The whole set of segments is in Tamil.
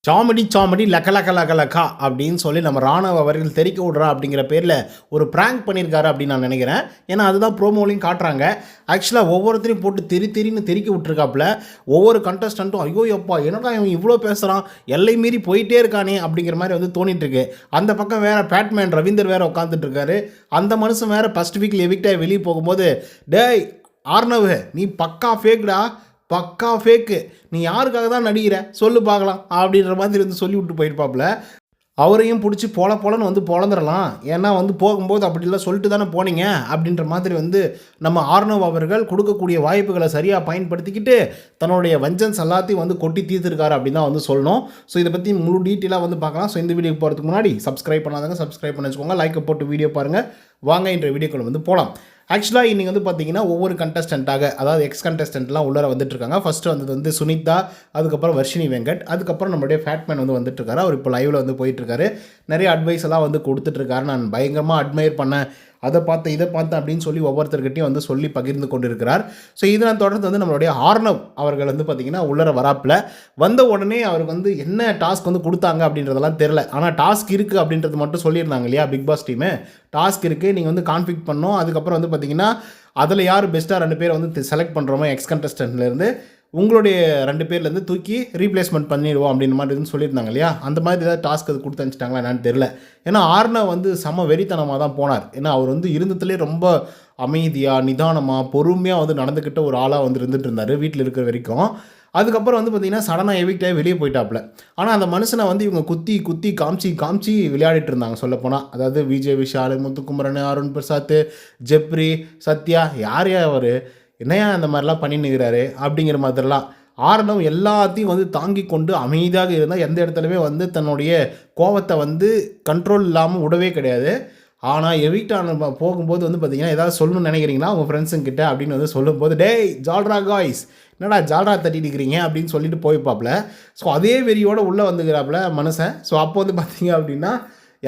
சாமடி சாமடி லக்க லக்க லக்க லக்கா அப்படின்னு சொல்லி நம்ம ராணுவ அவர்கள் தெறிக்க விட்றா அப்படிங்கிற பேரில் ஒரு ப்ராங்க் பண்ணியிருக்காரு அப்படின்னு நான் நினைக்கிறேன். ஏன்னா அதுதான் ப்ரோமோலையும் காட்டுறாங்க. ஆக்சுவலாக ஒவ்வொருத்தரையும் போட்டு திரின்னு தெறிக்க விட்டுருக்காப்புல. ஒவ்வொரு கண்டஸ்டண்ட்டும் ஐயோ எப்பா என்னடா இவன் இவ்வளோ பேசுகிறான், எல்லை மீறி போயிட்டே இருக்கானே அப்படிங்கிற மாதிரி வந்து தோணிட்டு இருக்கு. அந்த பக்கம் வேறு பேட்மேன் ரவீந்தர் வேறு உட்காந்துட்டு இருக்காரு. அந்த மனுஷன் வேறு ஃபஸ்ட் வீக்கில் எவிக்டாக வெளியே போகும்போது, டேய் ஆர்னவ் நீ பக்கா ஃபேக்டா, பக்கா ஃபேக்கு, நீ யாருக்காக தான் நடிகிற சொல்லு பார்க்கலாம் அப்படின்ற மாதிரி வந்து சொல்லி விட்டு போயிருப்பாப்புல. அவரையும் பிடிச்சி போலன்னு வந்து பொழந்துடலாம். ஏன்னா வந்து போகும்போது அப்படிலாம் சொல்லிட்டு தானே போனீங்க அப்படின்ற மாதிரி வந்து நம்ம ஆர்னவ் அவர்கள் கொடுக்கக்கூடிய வாய்ப்புகளை சரியாக பயன்படுத்திக்கிட்டு தன்னுடைய வஞ்சன்ஸ் எல்லாத்தையும் வந்து கொட்டி தீர்த்துருக்காரு அப்படின்னு தான் வந்து சொல்லணும். ஸோ இதை பற்றி முழு டீட்டெயிலாக வந்து பார்க்கலாம். ஸோ இந்த வீடியோக்கு போகிறதுக்கு முன்னாடி சப்ஸ்கிரைப் பண்ணாதவங்க சப்ஸ்கிரைப் பண்ணி வச்சுக்கோங்க. லைக்கை போட்டு வீடியோ பாருங்கள். வாங்க இன்ற வீடியோக்குள்ள வந்து போகலாம். ஆக்சுவலாக இன்றைக்கி வந்து பார்த்தீங்கன்னா ஒவ்வொரு கண்டஸ்டண்ட்டாக, அதாவது எக்ஸ் கண்டஸ்டண்ட்லாம் உள்ளே வந்துட்டுருக்காங்க. ஃபஸ்ட்டு வந்தது வந்து சுனிதா, அதுக்கப்புறம் வர்ஷினி வெங்கட், அதுக்கப்புறம் நம்மளுடைய ஃபேட்மேன் வந்து வந்துட்டுருக்காரு. அவர் இப்போ லைவில் வந்து போயிட்டுருக்காரு. நிறைய அட்வைஸ் எல்லாம் வந்து கொடுத்துட்ருக்காரு. நான் பயங்கரமாக அட்மையர் பண்ணேன், அதை பார்த்தேன் இதை பார்த்தேன் அப்படின்னு சொல்லி ஒவ்வொருத்தர்கிட்டையும் வந்து சொல்லி பகிர்ந்து கொண்டு இருக்கிறார். ஸோ இதனால் தொடர்ந்து வந்து நம்மளுடைய ஆர்னவ் அவர்கள் வந்து பார்த்திங்கன்னா உள்ளர வராப்பில் வந்த உடனே அவருக்கு வந்து என்ன டாஸ்க் வந்து கொடுத்தாங்க அப்படின்றதெல்லாம் தெரில. ஆனால் டாஸ்க் இருக்குது அப்படின்றது மட்டும் சொல்லியிருந்தாங்க இல்லையா பிக் பாஸ் டீமு. டாஸ்க் இருக்குது, நீங்கள் வந்து கான்ஃபிக் பண்ணணும். அதுக்கப்புறம் வந்து பார்த்திங்கன்னா அதில் யார் பெஸ்ட்டாக 2 பேரை வந்து செலக்ட் பண்ணுறோமோ எக்ஸ் கண்டஸ்டன்ட்லேருந்து உங்களுடைய 2 பேர்லேருந்து தூக்கி ரீப்ளேஸ்மெண்ட் பண்ணிடுவோம் அப்படின்ற மாதிரி சொல்லியிருந்தாங்க இல்லையா. அந்த மாதிரி ஏதாவது டாஸ்க் அது கொடுத்து அனுப்பிச்சிட்டாங்களா என்னன்னு தெரில. ஏன்னா ஆர்னவ் வந்து செம வெறித்தனமாக தான் போனார். ஏன்னா அவர் வந்து இருந்ததுலேயே ரொம்ப அமைதியாக நிதானமாக பொறுமையாக வந்து நடந்துக்கிட்ட ஒரு ஆளாக வந்து இருந்துகிட்டு இருந்தார் வீட்டில் இருக்கிற வரைக்கும். அதுக்கப்புறம் வந்து பார்த்திங்கன்னா சடனாக எவிக்டாக வெளியே போயிட்டாப்புல. ஆனால் அந்த மனுஷனை வந்து இவங்க குத்தி காமிச்சு விளையாடிட்டு இருந்தாங்க சொல்லப்போனால். அதாவது விஜய் விஷால், முத்துக்குமரன், அருண் பிரசாத், ஜெப்ரி, சத்யா, யார் அவர் என்னையா இந்த மாதிரிலாம் பண்ணின்னுக்கிறாரு அப்படிங்கிற மாதிரிலாம். ஆர்னவ் எல்லாத்தையும் வந்து தாங்கி கொண்டு அமைதியாக இருந்தால் எந்த இடத்துலையுமே வந்து தன்னுடைய கோவத்தை வந்து கண்ட்ரோல் இல்லாமல் விடவே கிடையாது. ஆனால் எவிக்டான போகும்போது வந்து பார்த்திங்கன்னா ஏதாவது சொல்லணும்னு நினைக்கிறீங்களா உங்கள் ஃப்ரெண்ட்ஸுங்கிட்ட அப்படின்னு வந்து சொல்லும்போது, டேய் ஜால்ரா காய்ஸ் என்னடா ஜால்ரா தட்டிட்டு இருக்கிறீங்க அப்படின்னு சொல்லிட்டு போய்ப்பாப்புல. ஸோ அதே வெறியோடு உள்ளே வந்துக்கிறாப்புல மனுஷன். ஸோ அப்போ வந்து பார்த்திங்க அப்படின்னா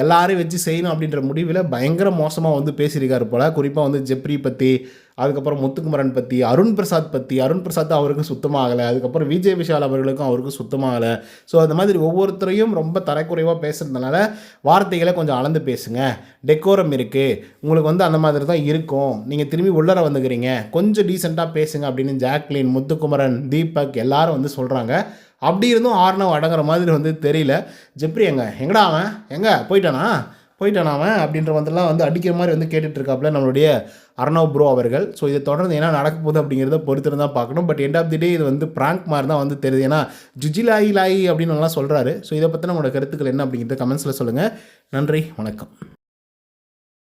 எல்லாரையும் வச்சு செய்யணும் அப்படின்ற முடிவில் பயங்கர மோசமாக வந்து பேசியிருக்காரு போல். குறிப்பாக வந்து ஜெப்ரி பற்றி, அதுக்கப்புறம் முத்துக்குமரன் பற்றி, அருண் பிரசாத் அவருக்கும் சுத்தமாகலை. அதுக்கப்புறம் விஜய் விஷால் அவர்களுக்கும் அவருக்கும் சுத்தமாகலை. ஸோ அந்த மாதிரி ஒவ்வொருத்தரையும் ரொம்ப தரக்குறைவாக பேசுகிறதுனால வார்த்தைகளை கொஞ்சம் அளந்து பேசுங்க, டெக்கோரம் இருக்குது, உங்களுக்கு வந்து அந்த மாதிரி தான் இருக்கும், நீங்கள் திரும்பி உள்ளர வந்துக்கிறீங்க, கொஞ்சம் டீசெண்டாக பேசுங்க அப்படின்னு ஜாக்லின், முத்துக்குமரன், தீபக் எல்லாரும் வந்து சொல்கிறாங்க. அப்படி இருந்தும் ஆர்னவ் அடங்குற மாதிரி வந்து தெரியல. ஜெப்ரி எங்கடா அவன் போயிட்டானா அவன் அப்படின்ற மாதிரிலாம் வந்து அடிக்கிற மாதிரி வந்து கேட்டுட்ருக்காப்புல நம்மளுடைய அர்னவ் ப்ரோ அவர்கள். ஸோ இதை தொடர்ந்து என்ன நடக்க போகுது அப்படிங்கிறத பொறுத்து தான் பார்க்கணும். பட் எண்ட் ஆஃப் தி டே இது வந்து ப்ராங்க் மாதிரி தான் வந்து தெரியுது. ஏன்னா ஜுஜிலாயி அப்படின்னு நல்லா சொல்கிறாரு. ஸோ இதை பற்றி நம்மளோட கருத்துக்கள் என்ன அப்படிங்கிறத கமெண்ட்ஸில் சொல்லுங்கள். நன்றி, வணக்கம்.